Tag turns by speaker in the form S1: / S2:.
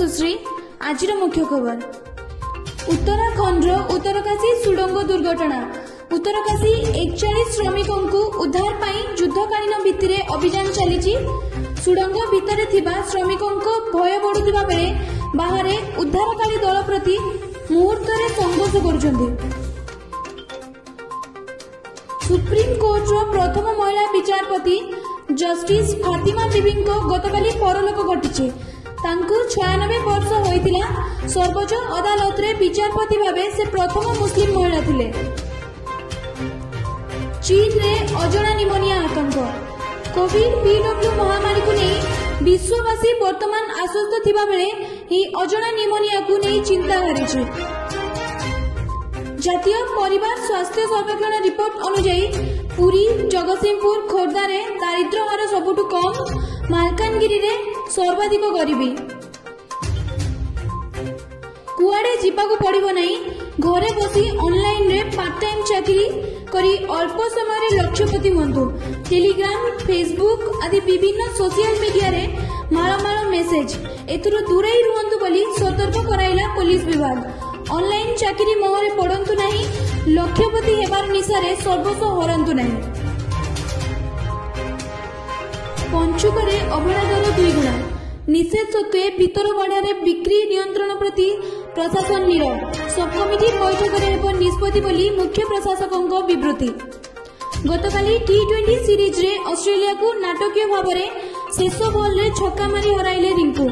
S1: सुश्री आज मुख्य खबर उत्तराखंड उत्तरकाशी सुडंग दुर्घटना उत्तरकाशी 41 श्रमिकों को उद्धार पाई युद्धकालीन भित्तिरे अभियान चली सुडंग भितरे थिबा श्रमिकों को भय बढ़ुथिबा बेले बाहरे उद्धारकारी दल प्रति मुहूर्तरे संघर्ष करुछन्ति। सुप्रीम कोर्टर प्रथम महिला विचारपति जस्टिस फातिमा बीबी को गतकाली परलोक घटी 96 वर्ष होइतिला। सर्वोच्च अदालत रे विचारपति भावे से प्रथम मुस्लिम महिला थिले। चीन रे अजଣା निमोनिया आतंक कोविड पीडब्ल्यू महामारी को नहीं विश्ववासी वर्तमान आश्वस्त थिबा बेले ही अजଣା निमोनिया को नहीं चिंता हरिछि। जातीय परिवार स्वास्थ्य सर्वेक्षण रिपोर्ट अनुसार पुरी जगतसिंहपुर खोर्धारे दारिद्र्य हार सबुठु कम मालकानगिरी रे सर्वाधिक गरीबी। कुआडे जीवाकू पड़िबो नहीं घरे बसी ऑनलाइन रे पार्ट टाइम चाकरी करी अल्प समय रे लक्ष्यपति हुंतु। टेलीग्राम फेसबुक आदि विभिन्न सोशल मीडिया रे माळमाळ मेसेज एथुरु दूरे रुहंतु बोली सतर्क कराइला पुलिस विभाग। ऑनलाइन चाकरी मोहरे पड़ंतु नहीं लक्ष्यपति हेबार निशारे सर्वस्व हरंतु नहीं। पंचुकरे अभड़ा दर 2 गुणा निषेध सत्वे भितरवाड़े बिक्री नियंत्रण प्रति प्रशासन नीरव। सब कमिटी बैठक में निष्पत्ति बोली मुख्य प्रशासकों विवृत्ति। गतकाली T20 सीरीज रे ऑस्ट्रेलिया को नाटकीय भाव में शेष बॉल रे छक्का मारी हराइले रिंकू।